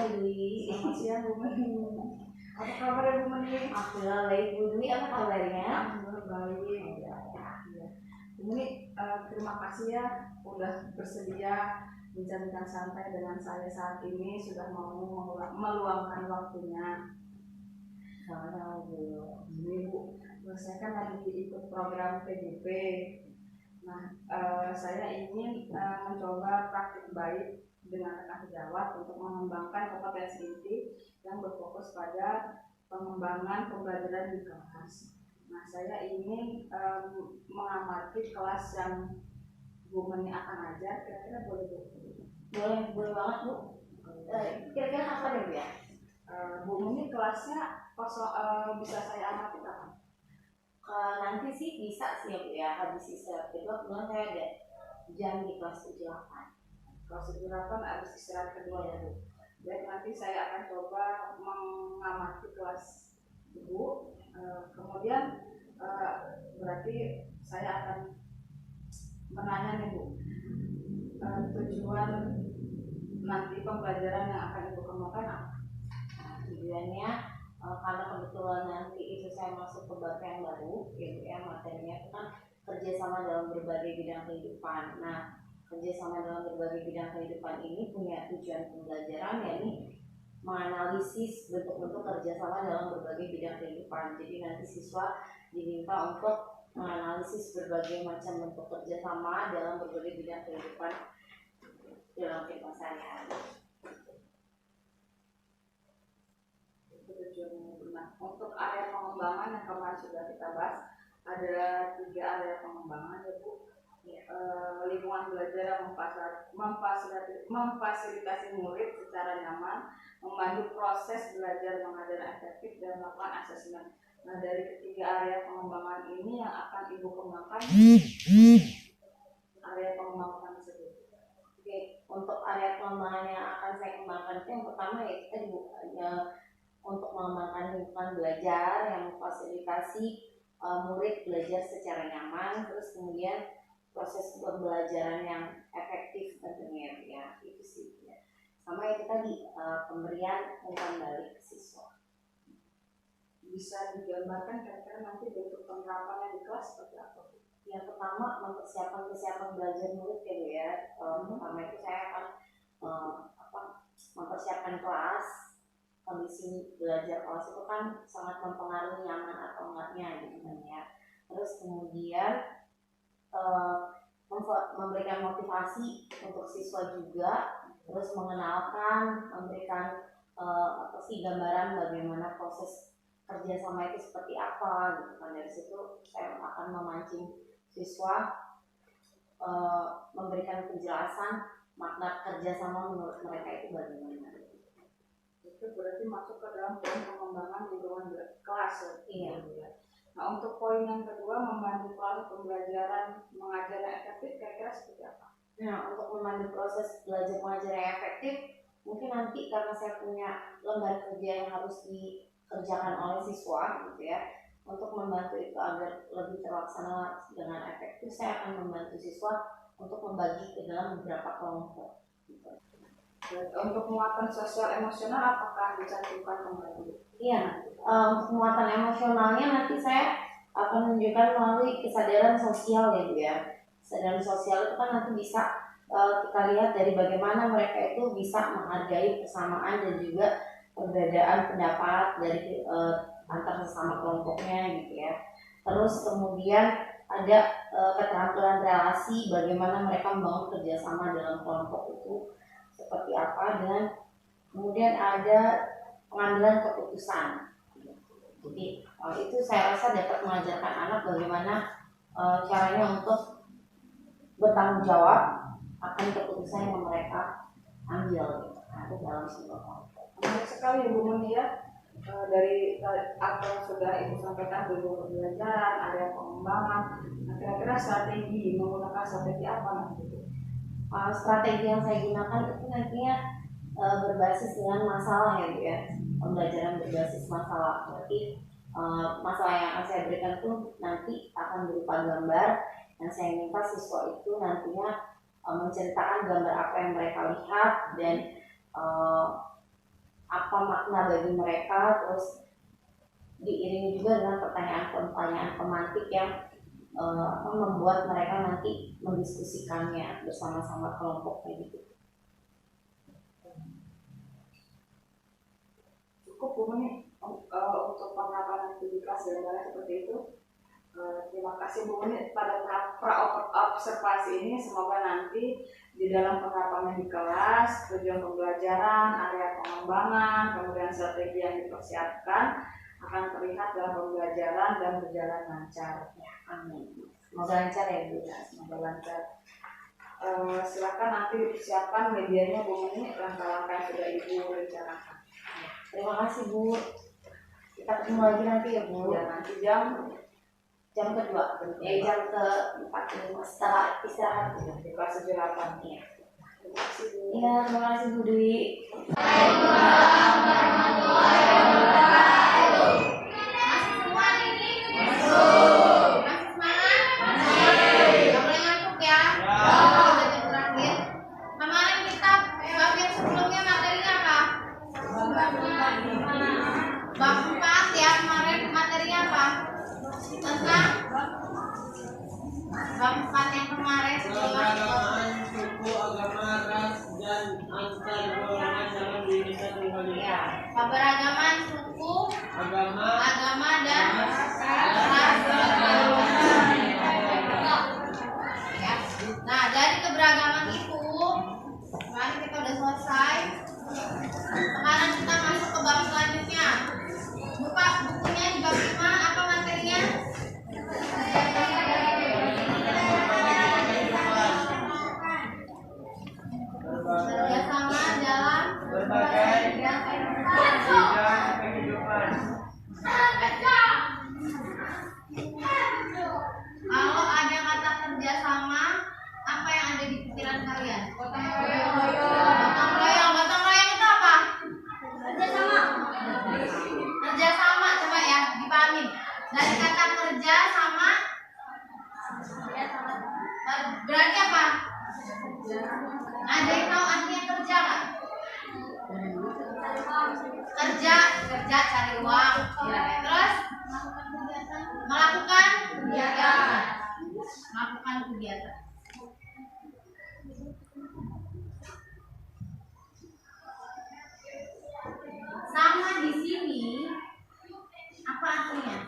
siang Dwi. Selamat siang Bu Meni. Apa kabar Bu Meni? Alhamdulillah baik. Bu Dwi apa kabarnya? Alhamdulillah baik. Ya. Bu Meni, terima kasih ya udah bersedia bincang-bincang santai dengan saya saat ini, sudah mau meluangkan waktunya. Sama-sama Bu. Ini Bu, saya kan lagi ikut program PDP. Nah, saya ingin mencoba praktik baik dengan rekan sejawat untuk mengembangkan kompetensi inti yang berfokus pada pengembangan pembelajaran di kelas. Nah, saya ingin mengamati kelas yang Bu Meni akan ajar, kira-kira boleh Bu? Boleh banget Bu. Kira-kira kapan ya Bu ya? Bu Meni kelasnya bisa saya amati kapan? Nanti sih bisa sih ya Bu ya. Habis istirahat kedua kebetulan saya ada jam di kelas 78. Kelas 78 habis istirahat kedua ya Bu. Jadi nanti saya akan coba mengamati kelas Ibu. Kemudian berarti saya akan menanya nih Bu, tujuan nanti pembelajaran yang akan Ibu kembangkan apa? Tujuannya karena kebetulan nanti itu saya masuk ke bab yang baru, yaitu materinya itu kan kerjasama dalam berbagai bidang kehidupan. Nah, kerjasama dalam berbagai bidang kehidupan ini punya tujuan pembelajaran, yakni menganalisis bentuk-bentuk kerjasama dalam berbagai bidang kehidupan. Jadi nanti siswa diminta untuk menganalisis berbagai macam bentuk kerjasama dalam berbagai bidang kehidupan dalam kehidupan sehari-hari. Nah, untuk area pengembangan yang kemarin sudah kita bahas, ada 3 area pengembangan ya Bu. Lingkungan belajar yang memfasilitasi murid secara nyaman, membantu proses belajar mengajar efektif, dan melakukan asesmen. Nah, dari ketiga area pengembangan ini yang akan Ibu kembangkan area pengembangan tersebut. Oke, untuk area pengembangan yang akan saya kembangkan itu yang pertama yaitu tadi Bu, untuk mengembangkan lingkungan belajar yang memfasilitasi murid belajar secara nyaman, terus kemudian proses pembelajaran yang efektif tentunya ya, itu sih ya. Sama itu tadi pemberian umpan balik ke siswa. Bisa digambarkan kira-kira nanti bentuk penerapannya di kelas seperti apa? Yang pertama mempersiapkan kesiapan belajar murid ya Bu ya. Pertama itu saya akan mempersiapkan kelas. Kondisi belajar kelas itu kan sangat mempengaruhi nyaman atau enggaknya gitu kan ya. Terus kemudian memberikan motivasi untuk siswa juga, terus mengenalkan, memberikan gambaran bagaimana proses kerjasama itu seperti apa gitu kan. Dari situ saya akan memancing siswa memberikan penjelasan makna kerjasama menurut mereka itu bagaimana. Itu berarti masuk ke dalam poin pengembangan lingkungan kelas. Iya. Nah, untuk poin yang kedua, membantu proses pembelajaran mengajar yang efektif, kira-kira seperti apa? Nah, untuk membantu proses belajar mengajar yang efektif, mungkin nanti karena saya punya lembar kerja yang harus dikerjakan oleh siswa gitu ya, untuk membantu itu agar lebih terlaksana dengan efektif, saya akan membantu siswa untuk membagi ke dalam beberapa kelompok. Untuk muatan sosial emosional apakah dicantumkan kembali? Iya, untuk muatan emosionalnya nanti saya akan menunjukkan melalui kesadaran sosial ya Bu ya. Kesadaran sosial itu kan nanti bisa kita lihat dari bagaimana mereka itu bisa menghargai persamaan dan juga perbedaan pendapat dari antar sesama kelompoknya gitu ya. Terus kemudian ada keterampilan relasi, bagaimana mereka membangun kerjasama dalam kelompok itu seperti apa, dan kemudian ada pengambilan keputusan. Jadi itu saya rasa dapat mengajarkan anak bagaimana caranya untuk bertanggung jawab akan keputusan yang mereka ambil gitu, dalam sebuah kelompok. Menarik sekali Bu Meni ya. Dari apa yang sudah Ibu sampaikan dulu pembelajaran, ada pengembangan. Nah, kira-kira strategi menggunakan strategi apa nanti? Strategi yang saya gunakan itu nantinya berbasis dengan masalah ya Bu ya. Pembelajaran berbasis masalah. Berarti masalah yang akan saya berikan itu nanti akan berupa gambar yang saya minta siswa itu nantinya menceritakan gambar apa yang mereka lihat dan apa makna bagi mereka, terus diiringi juga dengan pertanyaan-pertanyaan pemantik yang membuat mereka nanti mendiskusikannya bersama-sama kelompoknya gitu. Cukup Bu Muni untuk penerapan aktivitas gambaran seperti itu. Terima kasih Bu Muni pada tahap observasi ini. Semoga nanti di dalam penerapannya di kelas, tujuan pembelajaran, area pengembangan, kemudian strategi yang dipersiapkan akan terlihat dalam pembelajaran dan berjalan lancar. Ya, amin. Semoga lancar ya Bu. Semoga lancar. Silakan nanti disiapkan medianya Bu Muni, langkah-langkah yang sudah Ibu rencanakan. Terima kasih Bu. Kita ketemu lagi nanti ya Bu. Ya, nanti jam kedua, jam ke-4 setelah istirahat di kelas 78. Iya. Terima kasih Bu. Iya, terima kasih Bu Dwi. Keberagaman suku, agama dan ras. Ya. Nah, dari keberagaman itu kemarin kita udah selesai. Sekarang kita masuk ke bab selanjutnya. Buka bukunya di bab 5, apa materinya? Kerjasama dalam berbagai bidang kehidupan. Kalau ada kata kerjasama, apa yang ada di pikiran kalian? Gotong royong. Gotong royong itu apa? Kerjasama. Kerjasama, coba ya dipahami. Dari kata kerja sama berarti apa? Ada yang tahu artinya kerja nggak? Kerja cari uang. Terus melakukan kegiatan. Sama di sini apa artinya?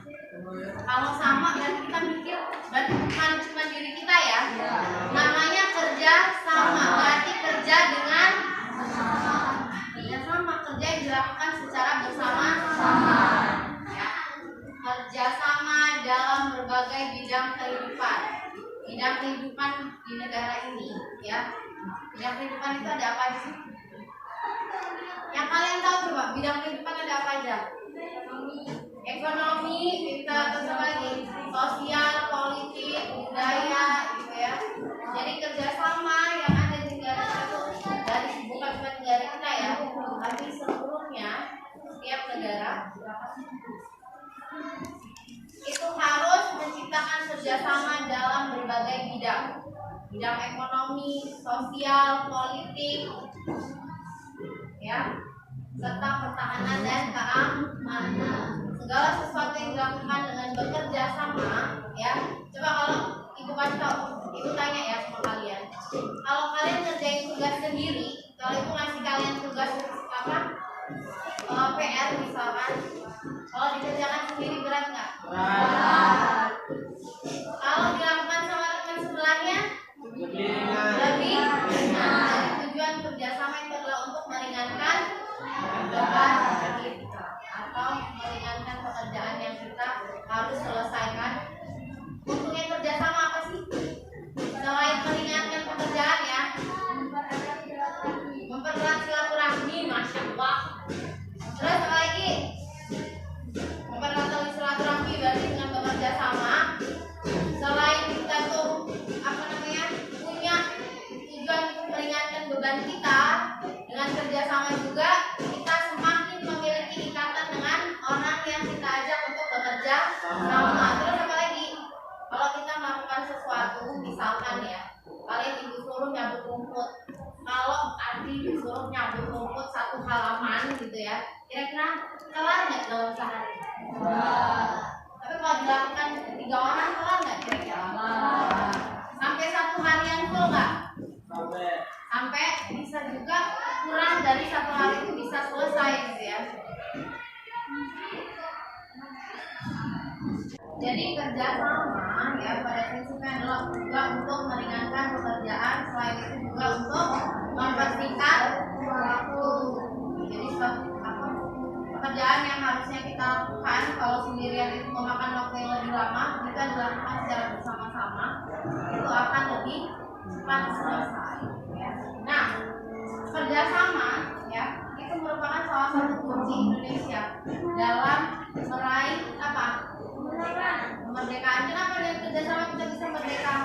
Kalau sama berarti kita mikir berarti bukan cuma diri kita ya. Namanya kerja sama, berarti kerja dengan kerja yang dilakukan secara bersama-sama. Ya. Kerja sama dalam berbagai bidang kehidupan. Bidang kehidupan di negara ini, ya. Bidang kehidupan itu ada apa sih? Yang kalian tahu coba, bidang kehidupan ada apa aja? Ekonomi, kita terus apa lagi? Sosial, politik, budaya, gitu ya. Jadi kerjasama yang ada di negara itu dari bukan cuma negara kita ya, tapi seluruhnya setiap negara itu harus menciptakan kerjasama dalam berbagai bidang ekonomi, sosial, politik, ya, serta pertahanan dan keamanan. Segala sesuatu yang dilakukan dengan bekerja sama, ya. Coba kalau ibu kasih tahu, ibu tanya ya sama kalian. Kalau kalian ngerjain tugas sendiri, kalau ibu ngasih kalian tugas apa? PR misalkan, kalau dikerjakan sendiri berat nggak? Berat. Kalau dilakukan sama teman sebelahnya, lebih ringan. Jadi tujuan kerjasama itu adalah untuk meringankan beban kita atau meringankan pekerjaan yang kita harus selesaikan. Untungnya kerjasama apa sih? Selain meringankan pekerjaan ya, mempererat silaturahmi, masya Allah. Terus apa lagi? Mempererat silaturahmi berarti dengan bekerja sama. Selain kita tuh punya tujuan untuk meringankan beban kita, dengan kerjasama juga kita semakin memiliki ikatan dengan orang yang kita ajak untuk bekerja sama. Terus apa lagi? Kalau kita melakukan sesuatu, misalkan ya, kalian ibu suruh nyabut rumput. Kalau adik disuruh nyabut rumput 1 halaman gitu ya, kelar nggak dalam sehari? Tapi kalau dilakukan 3 orang kelar nggak kira-kira? Sampai 1 harian full nggak? Sampai bisa juga kurang dari 1 hari itu bisa selesai gitu ya. Jadi kerjasama ya pada prinsipnya adalah juga untuk meringankan pekerjaan, selain itu juga untuk mempersingkat waktu. Jadi pekerjaan yang harusnya kita lakukan kalau sendirian itu memakan waktu yang lebih lama, jika dilakukan secara bersama-sama itu akan lebih cepat selesai. Ya. Nah, kerjasama ya itu merupakan salah satu kunci Indonesia dalam meraih apa? Kemerdekaan. Kenapa dengan kerjasama kita bisa merdeka?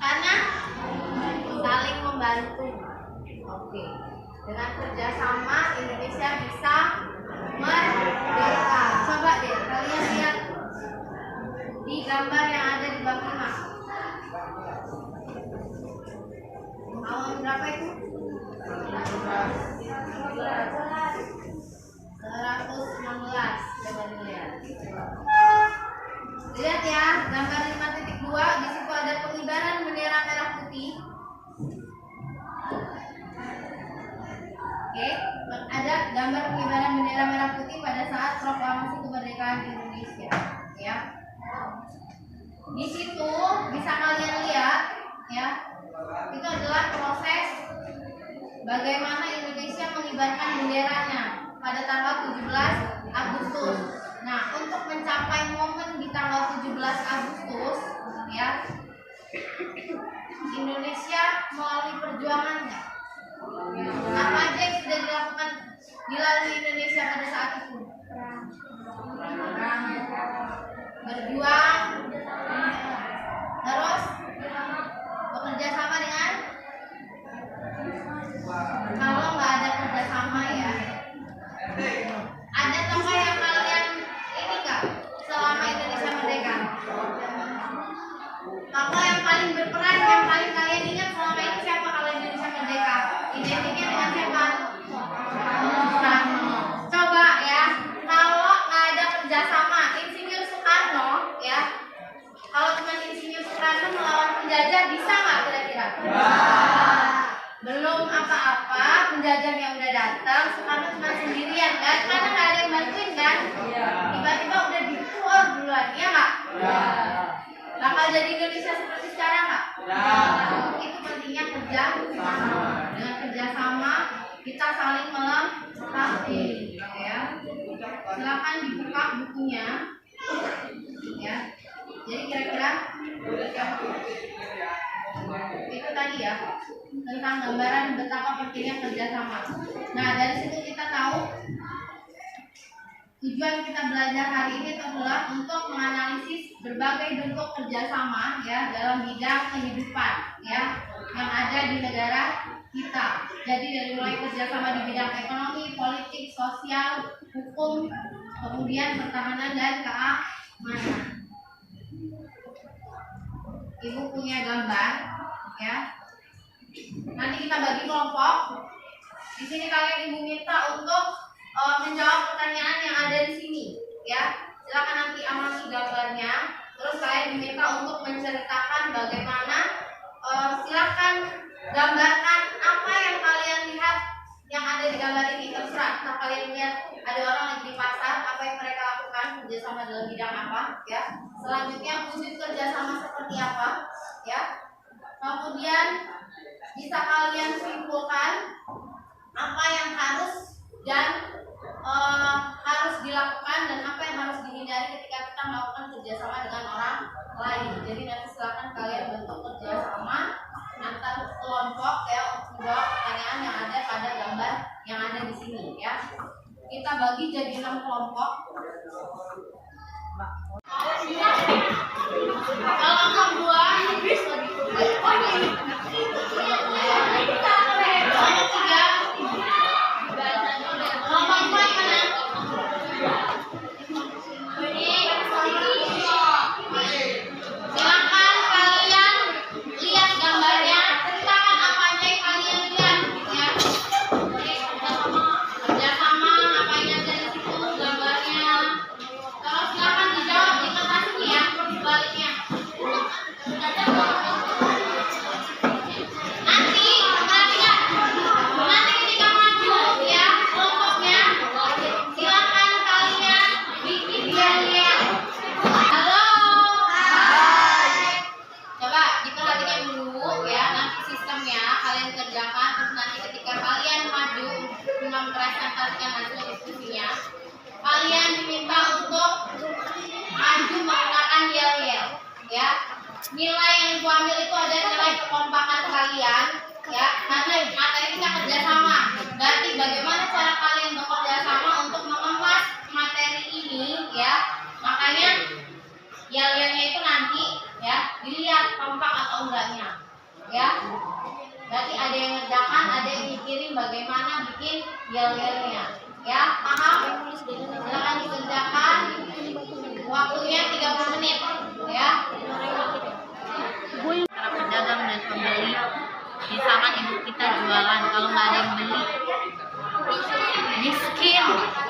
Karena saling membantu. Oke. Dengan kerjasama Indonesia bisa merdeka. Coba deh kalian lihat di gambar yang ada di bab 5. Tahun berapa itu? 116. Coba dilihat. Lihat ya, gambar 5.2 di situ ada pengibaran bendera merah putih. Oke, ada gambar pengibaran bendera merah putih pada saat proklamasi kemerdekaan Indonesia, ya. Di situ bisa kalian lihat, ya, itu adalah proses bagaimana Indonesia mengibarkan benderanya pada tanggal 17 Agustus. Nah, untuk mencapai momen di tanggal 17 Agustus, ya, Indonesia melalui perjuangannya. Apa aja yang sudah dilalui Indonesia pada saat itu? Berjuang, terus bekerja sama dengan, kalau nggak ada kerjasama ya, ada tokoh yang kalian ini nggak selama Indonesia merdeka? Tokoh yang paling berperan, yang paling kalian ingat selama ini siapa kalau Indonesia merdeka? Identiknya dengan siapa? Soekarno. Coba ya, kalau nggak ada kerjasama, Insinyur Soekarno ya, kalau cuma Insinyur Soekarno melawan penjajah bisa nggak kira-kira? Belum apa-apa, penjajahnya udah datang, Soekarno cuma sendirian kan? Karena nggak ada yang bantuin kan? Tiba-tiba udah dikeluar duluan, ya nggak? Bakal jadi Indonesia seperti sekarang nggak? Itu pentingnya kerjasama. Dengan kerjasama kita saling melengkapi, ya. Silakan dibuka bukunya, ya. Jadi kira-kira itu tadi ya tentang gambaran betapa pentingnya kerjasama. Nah, dari situ kita tahu tujuan kita belajar hari ini adalah untuk menganalisis berbagai bentuk kerjasama ya dalam bidang kehidupan ya yang ada di negara kita. Jadi dari mulai kerjasama di bidang ekonomi, politik, sosial, hukum, kemudian pertahanan dan keamanan. Ibu punya gambar ya. Nanti kita bagi kelompok. Di sini kalian ibu minta untuk menjawab pertanyaan yang ada di sini ya. Silakan nanti amati gambarnya. Terus kalian diminta untuk menceritakan bagaimana, silakan gambarkan apa yang kalian lihat yang ada di gambar ini. Terserah, nah, kalian lihat ada orang lagi di pasar, apa yang mereka lakukan, kerjasama dalam bidang apa ya. Selanjutnya wujud kerjasama seperti apa ya. Kemudian bisa kalian simpulkan apa yang harus dan harus dilakukan dan apa yang harus dihindari ketika kita melakukan kerjasama dengan orang lain. Jadi nanti silakan kalian bentuk kerjasama antar kelompok ya untuk menjawab pertanyaan yang ada pada gambar yang ada di sini ya. Kita bagi jadi 6 kelompok. Kelompok 2 habis lagi. Silakan kalian lihat gambarnya, ceritakan kerjakan, terus nanti ketika kalian maju mempresentasikan hasil diskusinya, kalian diminta untuk maju menggunakan yel-yel, ya. Nilai yang ibu ambil itu ada nilai kekompakan kalian, ya, karena materi kita kerjasama. Berarti bagaimana cara kalian bekerja sama untuk mengemas materi ini, ya. Makanya yel-yelnya itu nanti, ya, dilihat kompak atau enggaknya, ya. Berarti ada yang ngerjakan, ada yang mikirin bagaimana bikin yel-yelnya, ya. Paham? Silakan dikerjakan. Waktunya 30 menit, ya. Para pedagang dan pembeli, misalkan ibu kita jualan, kalau nggak ada yang beli, miskin.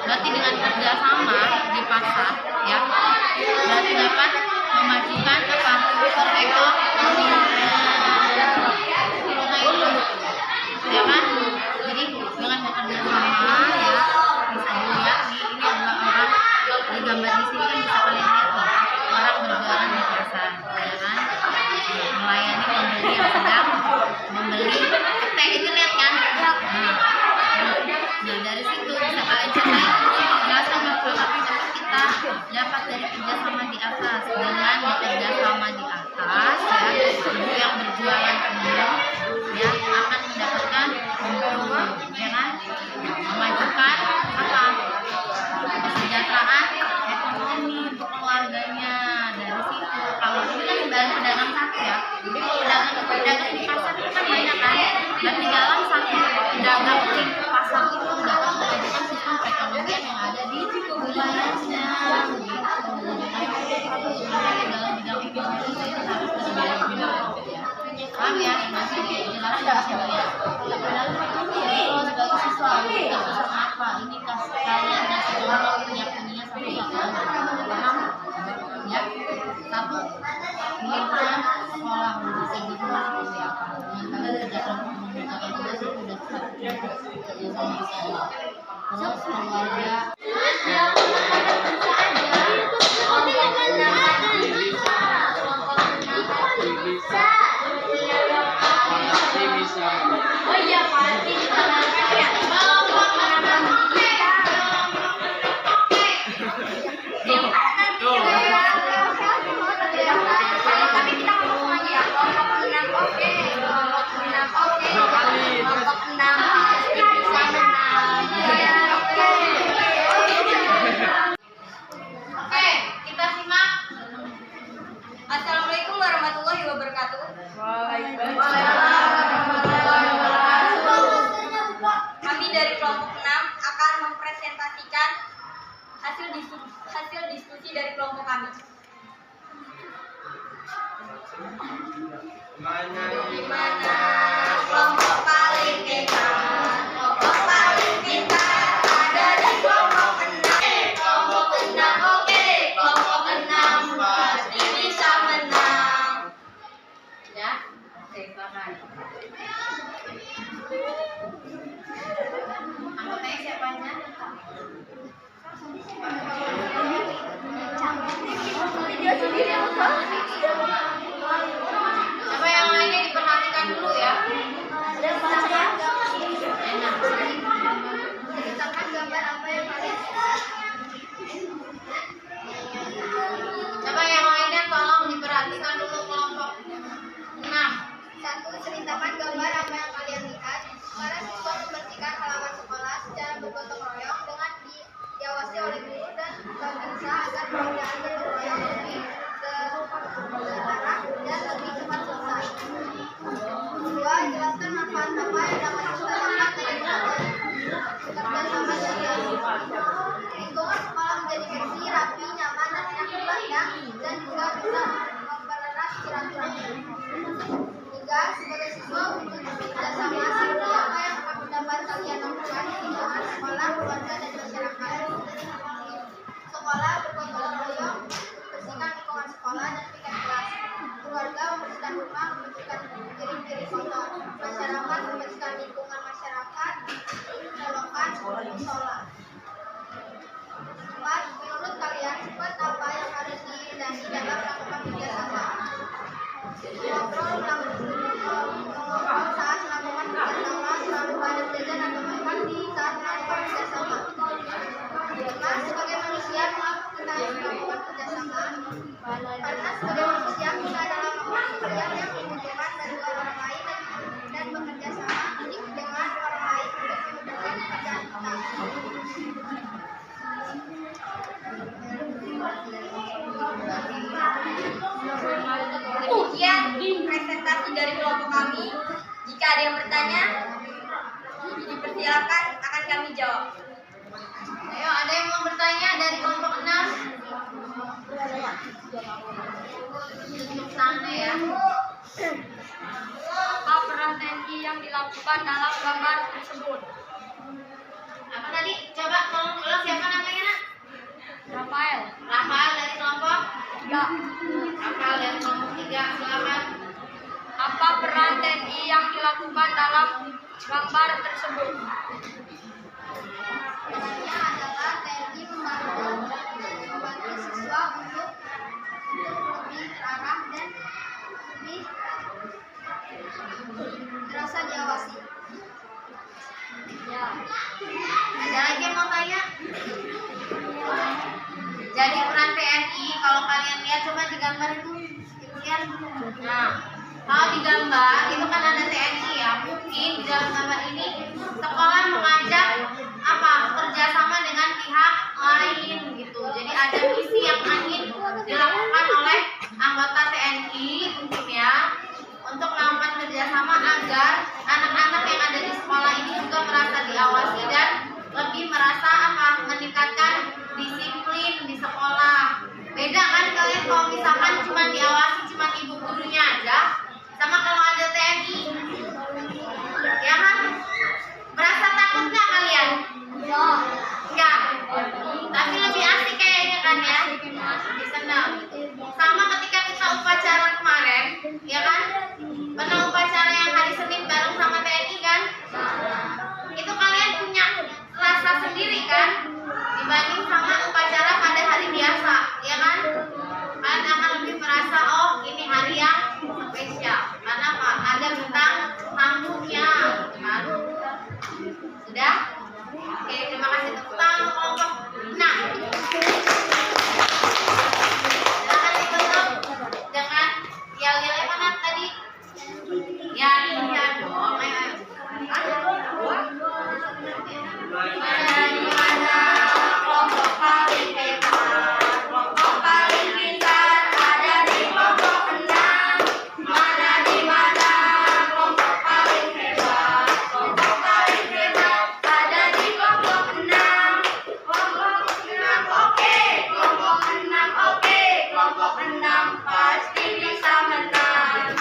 Berarti dengan kerjasama di pasar, ya, berarti dapat memajukan apa? Perekonomian, ya kan? Jadi dengan bekerja sama, ya, bisa dilihat ini adalah orang di gambar di sini kan bisa kalian lihat nih, orang berjualan di pasar, ya kan? Melayani pembeli yang sedang membeli teh, itu lihat kan? Nah, dari situ bisa kalian catat jelasan masalah kita dapat dari kerjasama di atas. Dengan bekerja sama di atas, ya, ibu yang berjualan ini, ya, akan mendapatkan untung, ya kan? Memajukan apa? Kesejahteraan ekonomi untuk keluarganya. Dari situ, kalau ini kan dari pedagang satu, ya, jadi kalau pedagang di pasar itu kan banyak kan, dan di dalam satu pedagang di pasar itu dapat memajukan sistem perekonomian yang ada di wilayahnya, gitu. Dalam bidang ekonomi itu harus berbeda-beda, ya. Paham ya? Masih dijelaskan semuanya. Terus sebagai siswa kita bersama apa? Ini kalian kasih orang punya satu paham? Ya, satu lingkungan sekolah bisa dibuat seperti apa? Dengan kalian kerja kelompok mengerjakan tugas itu sudah kerja sama di sana. Terus keluarga. Oh iya, pasti tapi kita ngomong lagi ya, kelompok 6 oke, kelompok 6 oke, kelompok 6 pasti bisa menang. Oke, kita simak. Assalamualaikum warahmatullahi wabarakatuh. Kami dari kelompok 6 akan mempresentasikan hasil diskusi dari kelompok kami. Gimana kelompok paling pintar? Kelompok paling pintar ada di kelompok 6. Kelompok 6 oke, kelompok 6 pasti bisa menang. Ya, oke, silakan. Anggotanya siapa aja? Coba yang lainnya diperhatikan dulu ya. Enak. Ceritakan gambar apa yang kalian suka. Coba yang lainnya tolong diperhatikan dulu kelompok 6. 1. Ceritakan gambar apa yang kalian lihat. Para siswa membersihkan halaman sekolah secara bergotong royong dengan diawasi oleh guru dan pemirsa agar pekerjaan gotong royong lebih terarah dan lebih cepat selesai. 2. Jelaskan manfaat apa yang dapat kita dapat dari kerja sama dari lingkungan sekolah menjadi bersih, rapi, nyaman, dan enak dipandang dan juga bisa mempererat silaturahmi. 3. Sebagai siswa untuk bekerja sama seperti apa yang dapat kalian lakukan di lingkungan sekolah, keluarga, dan masyarakat. Sekolah bergotong royong, membersihkan lingkungan sekolah dan piket kelas. Keluarga membersihkan rumah, membersihkan piring-piring kotor. Masyarakat membersihkan lingkungan masyarakat, menolongkan musola. 4. Menurut kalian sifat apa yang harus dihindari dalam melakukan kerjasama? Ngobrol bertanya? Dipersilakan, akan kami jawab. Ayo, ada yang mau bertanya dari kelompok 6? Untuk sana ya. Apa peran TNI yang dilakukan dalam gambar tersebut? Apa tadi? Coba tolong ulang, siapa namanya, Nak? Rafael. Rafael dari kelompok? 3. Rafael dari kelompok 3, silakan. Apa peran TNI yang dilakukan dalam gambar tersebut? Perannya adalah TNI membantu siswa untuk lebih terarah dan lebih terasa diawasi. Ya. Ada lagi yang mau tanya? Jadi peran TNI, kalau kalian lihat coba di gambar itu, lihat. Nah, kalau di gambar itu kan ada TNI ya. Mungkin di dalam gambar ini sekolah mengajak apa? Kerjasama dengan pihak lain gitu. Jadi ada misi yang ingin dilakukan oleh anggota TNI mungkin ya, untuk melakukan kerjasama agar anak-anak yang ada di sekolah ini juga merasa diawasi dan lebih merasa apa? Meningkatkan disiplin di sekolah. Beda kan kalian kalau misalkan cuma diawasi cuma ibu gurunya aja, sama kalau ada TNI, ya kan? Berasa takut nggak kalian? Enggak. Tapi lebih asik kayaknya kan ya? Lebih senang. Sama ketika kita upacara kemarin, ya kan? Pernah upacara yang hari Senin bareng sama TNI kan? Itu kalian punya rasa sendiri kan? Dibanding sama upacara pada hari biasa, ya kan? Kalian akan lebih merasa, oh ini hari yang spesial. Karena apa? Ada bintang tamunya, kan? Sudah? Oke, terima kasih tepuk tangan untuk kelompok. Nah, silakan ditutup dengan yel-yelnya mana tadi? Ya, iya dong. Ayo, ayo. Mana kelompok paling hebat, kelompok paling pintar ada di kelompok 6. Mana di mana kelompok paling hebat, kelompok paling hebat ada di kelompok 6. Kelompok 6 oke, kelompok 6 oke, kelompok 6 pasti bisa menang.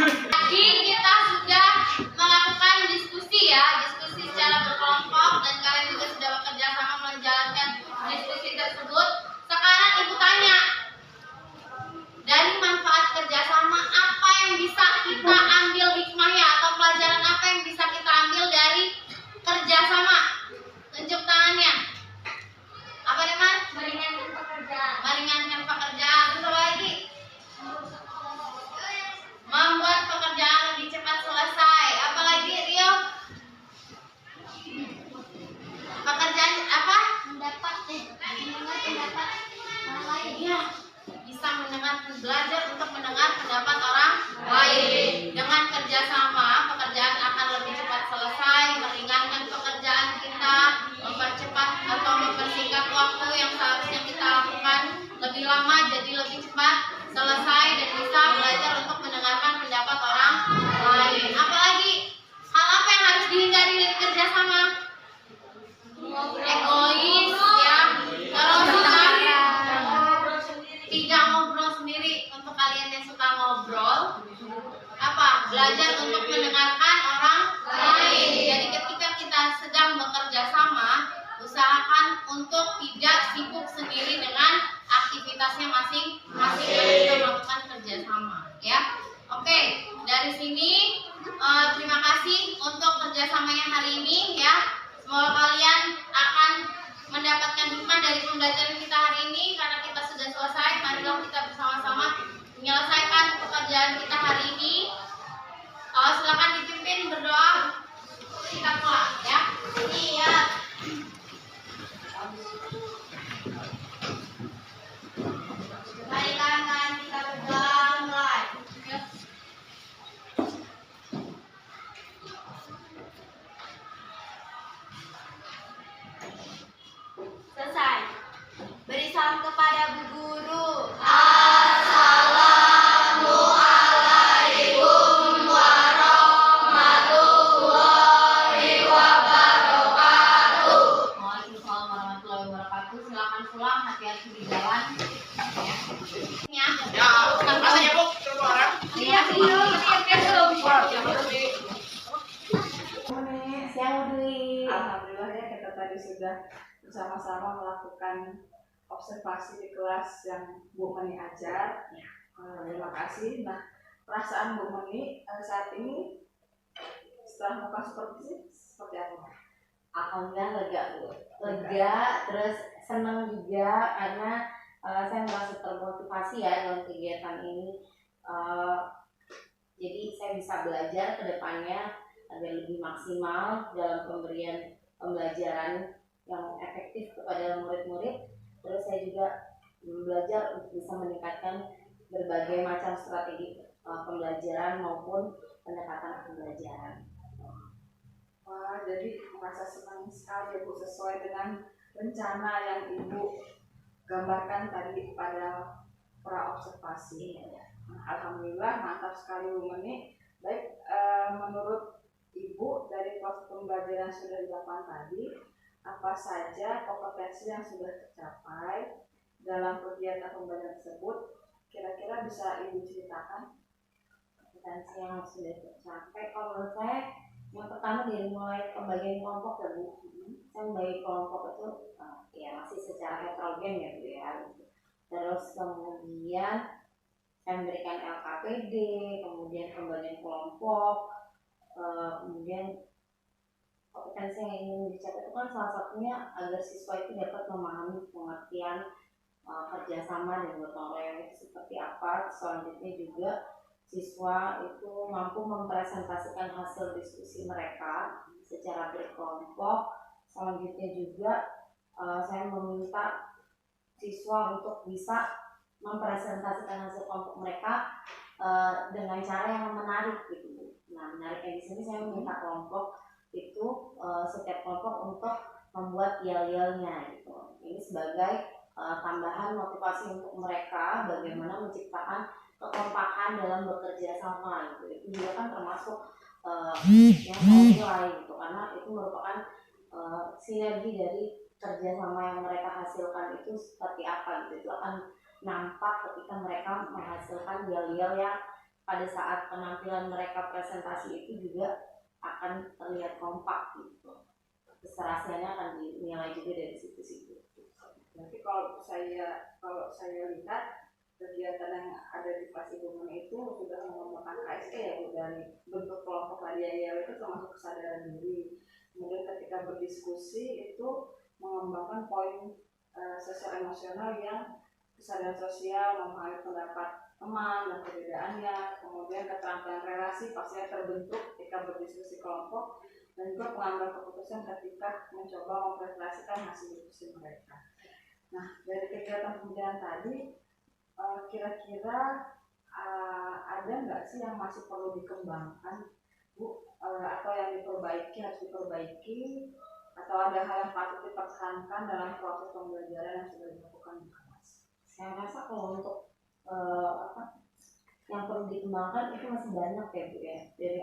Tadi kita sudah melakukan diskusi ya, diskusi secara berkelompok dan kalian juga sudah bekerja sama menjalankan diskusi tersebut. Sekarang ibu tanya, dari manfaat kerjasama apa yang bisa kita ambil hikmahnya atau pelajaran apa yang bisa kita ambil dari kerjasama? Tunjuk tangannya. Apa teman? Meringankan pekerjaan. Meringankan pekerjaan. Terus apa lagi? Membuat pekerjaan lebih cepat selesai. Apalagi Rio? Pekerjaan apa? Mendapat mendengar pendapat orang lain. Iya, bisa mendengar, belajar untuk mendengar pendapat orang lain. Dengan kerjasama, pekerjaan akan lebih cepat selesai, meringankan pekerjaan kita, mempercepat atau mempersingkat waktu yang seharusnya kita lakukan lebih lama jadi lebih cepat selesai dan bisa belajar untuk mendengarkan pendapat orang lain. Apalagi hal apa yang harus dihindari dari kerjasama? Egois ya. Terus juga tidak ngobrol sendiri. Untuk kalian yang suka ngobrol, apa? Belajar untuk mendengarkan orang lain. Jadi ketika kita sedang bekerja sama, usahakan untuk tidak sibuk sendiri dengan aktivitasnya masing-masing yang kita melakukan kerjasama, ya. Oke, dari sini terima kasih untuk kerjasamanya hari ini, ya. Semoga kalian akan mendapatkan hikmah dari pembelajaran kita hari ini. Karena kita sudah selesai, marilah kita bersama-sama menyelesaikan pekerjaan kita hari ini. Silakan dipimpin berdoa. Kita mulai, ya. Iya. Baiklah, kita berdoa mulai. Selesai. Beri salam kepada Bu Guru. Amin. sudah bersama-sama melakukan observasi di kelas yang Bu Meni ajar. Terima kasih. Nah, perasaan Bu Meni saat ini setelah muka seperti apa? Alhamdulillah lega Bu. Lega, terus senang juga karena saya merasa termotivasi ya dalam kegiatan ini. Jadi saya bisa belajar ke depannya agar lebih maksimal dalam pemberian pembelajaran yang efektif kepada murid-murid. Terus saya juga belajar untuk bisa meningkatkan berbagai macam strategi pembelajaran maupun pendekatan pembelajaran. Wah, jadi merasa senang sekali ya Bu, sesuai dengan rencana yang Ibu gambarkan tadi pada pra observasi. Alhamdulillah, mantap sekali Bu Meni. Baik, menurut Ibu dari proses pembelajaran sudah dilakukan tadi, apa saja kompetensi yang sudah tercapai dalam kegiatan pembelajaran tersebut? Kira-kira bisa Ibu ceritakan? Kompetensi yang sudah tercapai, kalau menurut saya yang pertama dari mulai pembagian kelompok ya Bu. Saya membagi kelompok itu ya masih secara heterogen ya Bu ya. Terus kemudian saya memberikan LKPD, kemudian pembagian kelompok, kemudian kompetensi yang ingin dicapai itu kan salah satunya agar siswa itu dapat memahami pengertian kerjasama dan gotong royong itu seperti apa. Selanjutnya juga siswa itu mampu mempresentasikan hasil diskusi mereka secara berkelompok. Selanjutnya juga saya meminta siswa untuk bisa mempresentasikan hasil kelompok mereka dengan cara yang menarik gitu. Nah, menariknya di sini saya meminta kelompok itu setiap kelompok untuk membuat yel-yelnya gitu. Ini sebagai tambahan motivasi untuk mereka bagaimana menciptakan kekompakan dalam bekerja sama gitu. Itu juga kan termasuk yang saya nilai gitu, karena itu merupakan sinergi dari kerjasama yang mereka hasilkan itu seperti apa gitu. Itu akan nampak ketika mereka menghasilkan yel-yel yang pada saat penampilan mereka presentasi itu juga akan terlihat kompak gitu. Keserasiannya akan dinilai juga dari situ-situ. Nanti kalau saya lihat kegiatan yang ada di kelas Ibu Meni itu sudah mengembangkan KSE ya Bu, dari bentuk kelompok tadi itu termasuk kesadaran diri. Kemudian ketika berdiskusi itu mengembangkan poin sosial emosional yang kesadaran sosial, memahami pendapat teman dan perbedaannya, kemudian keterampilan relasi pastinya terbentuk ketika berdiskusi kelompok, dan juga pengambilan keputusan ketika mencoba mempresentasikan hasil diskusi mereka. Nah, dari kegiatan pembelajaran tadi, kira-kira ada nggak sih yang masih perlu dikembangkan, Bu? Atau yang harus diperbaiki, atau ada hal yang patut dipertahankan dalam proses pembelajaran yang sudah dilakukan di kelas? Saya rasa kalau untuk yang perlu dikembangkan itu masih banyak ya Bu ya.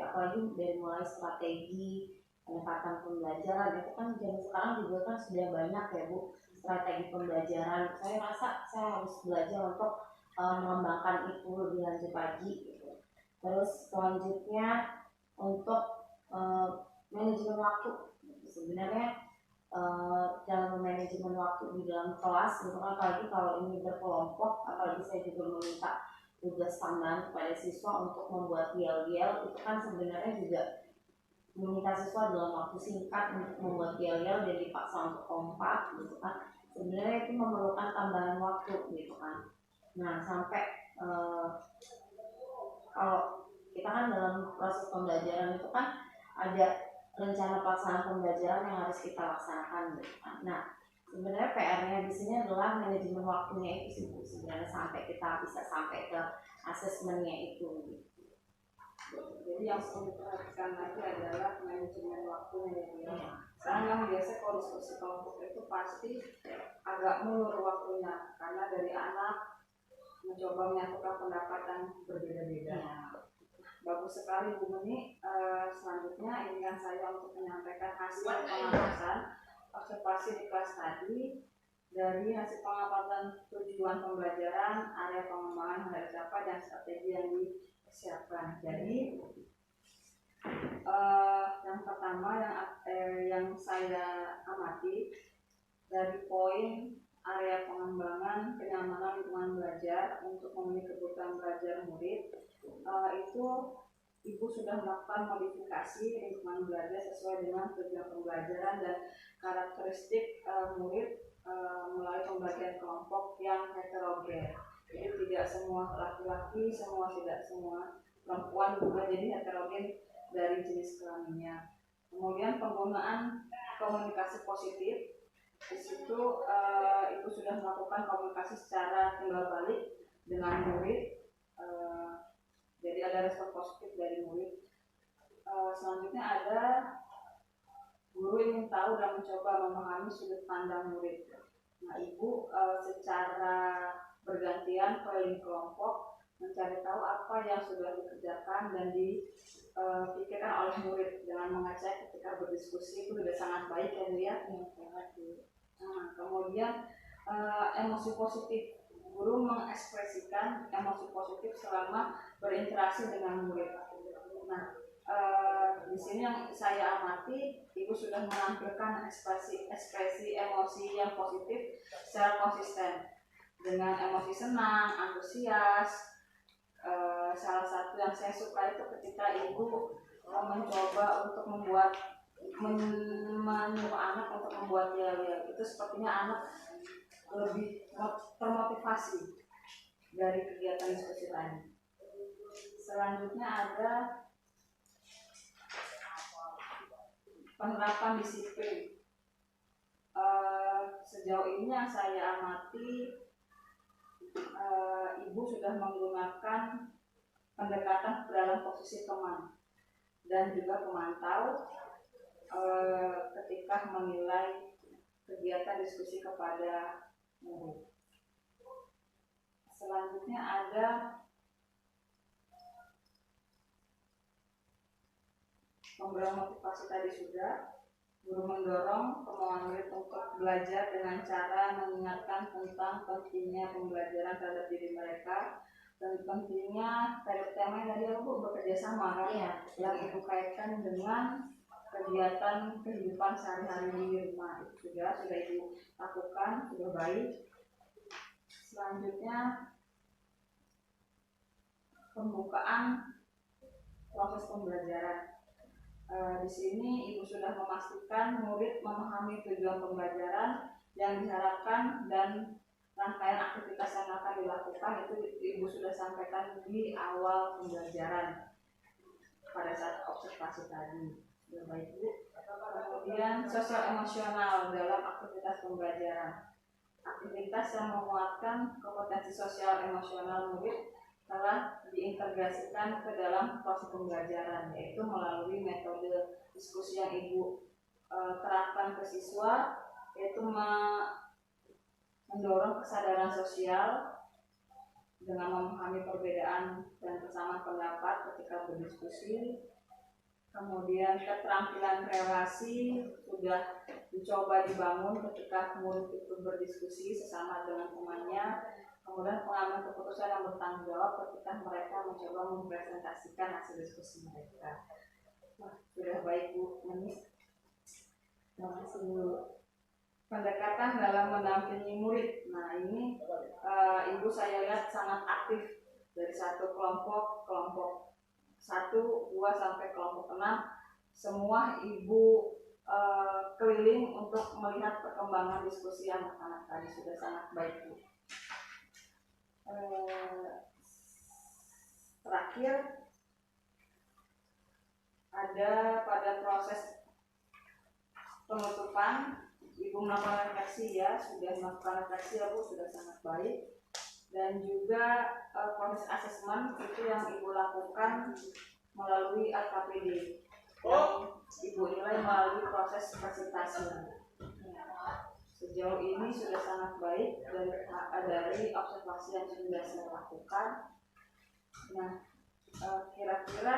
Apalagi dari mulai strategi pendekatan pembelajaran itu kan zaman sekarang juga kan sudah banyak ya Bu strategi pembelajaran. Saya rasa saya harus belajar untuk mengembangkan itu lebih lanjut lagi gitu. Terus selanjutnya untuk manajemen waktu. Sebenarnya dalam manajemen waktu di dalam kelas itu kan, apalagi kalau ini berkelompok, apalagi saya juga meminta tugas tambahan kepada siswa untuk membuat yel-yel, itu kan sebenarnya juga meminta siswa dalam waktu singkat untuk membuat yel-yel dan dipaksa untuk kompak gitu kan. Sebenarnya itu memerlukan tambahan waktu gitu kan. Nah, sampai kalau kita kan dalam proses pembelajaran itu kan ada rencana pelaksanaan pembelajaran yang harus kita laksanakan gitu kan. Nah, sebenarnya PR-nya di sini adalah manajemen waktunya itu sih sebenarnya, sampai kita bisa sampai ke asesmennya itu gitu. Jadi yang perlu diperhatikan lagi adalah manajemen waktunya ya. Karena yang biasa kalau diskusi kelompok itu pasti agak mulur waktunya, karena dari anak mencoba menyatukan pendapat yang berbeda-beda. Bagus sekali Bu Meni. Selanjutnya izinkan saya untuk menyampaikan hasil pengamatan observasi di kelas tadi. Dari hasil pengamatan tujuan pembelajaran, area pengembangan yang tercapai, dan strategi yang disiapkan. Jadi Yang pertama yang saya amati dari poin area pengembangan kenyamanan lingkungan belajar untuk memenuhi kebutuhan belajar murid, itu Ibu sudah melakukan modifikasi lingkungan belajar sesuai dengan tujuan pembelajaran dan karakteristik murid melalui pembagian kelompok yang heterogen. Jadi tidak semua laki-laki, tidak semua perempuan juga, jadi heterogen dari jenis kelaminnya. Kemudian penggunaan komunikasi positif, di situ Ibu sudah melakukan komunikasi secara timbal balik dengan murid, jadi ada respon positif dari murid. Selanjutnya ada guru ingin tahu dan mencoba memahami sudut pandang murid. Nah, Ibu secara bergantian keliling kelompok mencari tahu apa yang sudah dikerjakan dan dipikirkan oleh murid dengan mengajak ketika berdiskusi. Itu sudah sangat baik ya Bu ya. Nah, kemudian emosi positif, guru mengekspresikan emosi positif selama berinteraksi dengan murid. Nah, di sini yang saya amati, Ibu sudah menampilkan ekspresi emosi yang positif secara konsisten dengan emosi senang, antusias. Salah satu yang saya suka itu ketika Ibu mencoba untuk menyuruh anak untuk membuat yel-yel. Itu sepertinya anak lebih termotivasi dari kegiatan diskusi tadi. Selanjutnya ada penerapan disiplin. Sejauh ini yang saya amati, Ibu sudah menggunakan pendekatan dalam posisi teman dan juga pemantau ketika menilai kegiatan diskusi kepada murid. Selanjutnya ada pemberian motivasi tadi sudah. Guru mendorong kemauan murid untuk belajar dengan cara mengingatkan tentang pentingnya pembelajaran terhadap diri mereka dan pentingnya tema yang tadi aku bekerja sama kan, yang Ibu kaitkan dengan kegiatan kehidupan sehari-hari di rumah. Itu sudah Ibu lakukan, sudah baik. Selanjutnya pembukaan proses pembelajaran. Di sini Ibu sudah memastikan murid memahami tujuan pembelajaran yang diharapkan dan rangkaian aktivitas yang akan dilakukan. Itu Ibu sudah sampaikan di awal pembelajaran pada saat observasi tadi. Sudah baik Bu. Kemudian sosial emosional dalam aktivitas pembelajaran. Aktivitas yang menguatkan kompetensi sosial emosional murid telah diintegrasikan ke dalam proses pembelajaran, yaitu melalui metode diskusi yang Ibu terapkan ke siswa, yaitu mendorong kesadaran sosial dengan memahami perbedaan dan persamaan pendapat ketika berdiskusi. Kemudian keterampilan relasi sudah dicoba dibangun ketika murid itu berdiskusi sesama dengan temannya. Kemudian pengambilan keputusan yang bertanggung jawab ketika mereka mencoba mempresentasikan hasil diskusi mereka. Sudah baik Bu Meni. Terima kasih Bu. Pendekatan dalam mendampingi murid. Nah ini Ibu saya lihat sangat aktif dari satu kelompok 1, 2 sampai kelompok 6. Semua Ibu keliling untuk melihat perkembangan diskusi anak-anak tadi. Sudah sangat baik Bu. Terakhir ada pada proses penutupan Ibu melakukan refleksi ya, sudah melakukan refleksi ya Bu, sudah sangat baik. Dan juga proses asesmen itu yang Ibu lakukan melalui LKPD yang Ibu nilai melalui proses presentasi. Sejauh ini sudah sangat baik dari observasi yang sudah saya lakukan. Nah, kira-kira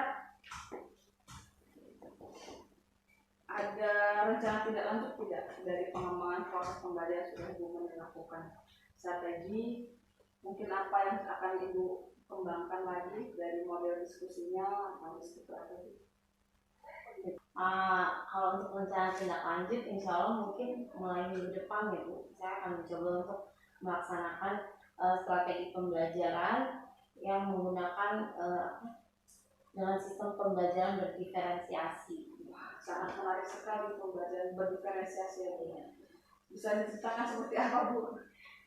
ada rencana tidak lanjut tidak dari pengembangan proses pembelajaran sudah Ibu melakukan? Strategi mungkin apa yang akan Ibu kembangkan lagi dari model diskusinya atau seperti apa? Kalau untuk rencana tindak lanjut, insya Allah mungkin mulai minggu depan ya Bu, saya akan mencoba untuk melaksanakan strategi pembelajaran yang menggunakan dengan sistem pembelajaran berdiferensiasi. Sangat menarik sekali pembelajaran berdiferensiasi ini. Bisa diceritakan seperti apa Bu?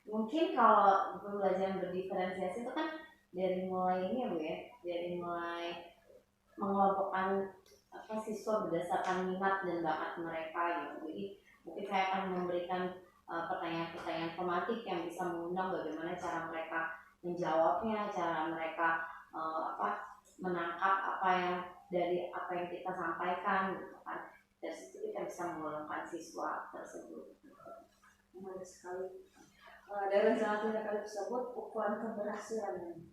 Mungkin kalau pembelajaran berdiferensiasi itu kan dari mulai ini ya Bu ya, dari mulai mengelompokkan siswa berdasarkan minat dan bakat mereka gitu. Jadi mungkin saya akan memberikan pertanyaan-pertanyaan tematik yang bisa mengundang bagaimana cara mereka menjawabnya, cara mereka menangkap apa yang kita sampaikan gitu kan. Dari situ kita bisa menggolongkan siswa tersebut. Menarik sekali. Dari rencana tindakan tersebut, ukuran keberhasilan,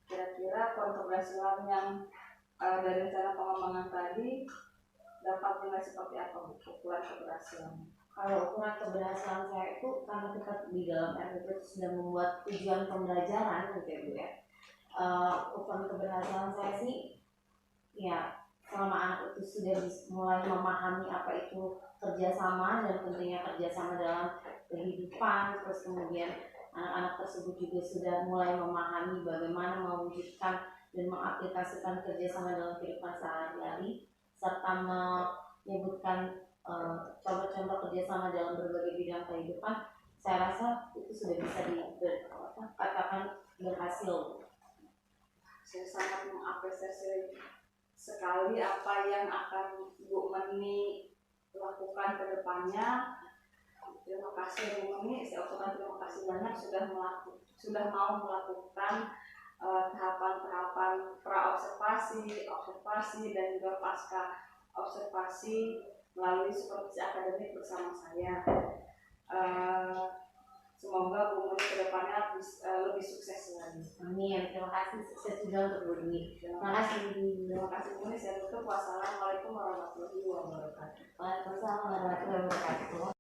kira-kira ukuran keberhasilan yang dari rencana pengembangan tadi dapat nilai seperti apa Bu? Ukuran keberhasilan. Kalau ukuran keberhasilan saya itu karena kita di dalam RPP itu sudah membuat tujuan pembelajaran gitu ya Bu ya. Ukuran keberhasilan saya sih ya selama anak itu sudah mulai memahami apa itu kerjasama dan pentingnya kerjasama dalam kehidupan, terus kemudian anak-anak tersebut juga sudah mulai memahami bagaimana mewujudkan dan mengaplikasikan kerjasama dalam kehidupan sehari-hari, serta menyebutkan contoh-contoh kerjasama dalam berbagai bidang kehidupan. Saya rasa itu sudah bisa dikatakan berhasil. Saya sangat mengapresiasi sekali apa yang akan Bu Meni lakukan ke depannya. Terima kasih Bu Meni, saya ucapkan terima kasih banyak sudah mau melakukan tahapan-tahapan pra-observasi, observasi dan juga pasca observasi melalui supervisi akademik bersama saya. Semoga Bu Meni kedepannya lebih sukses lagi. Amin. Terima kasih, sukses juga untuk Bu Meni. Terima kasih. Terima kasih Bu Meni. Saya tutup. Wassalamualaikum warahmatullahi wabarakatuh. Waalaikumsalam warahmatullahi wabarakatuh.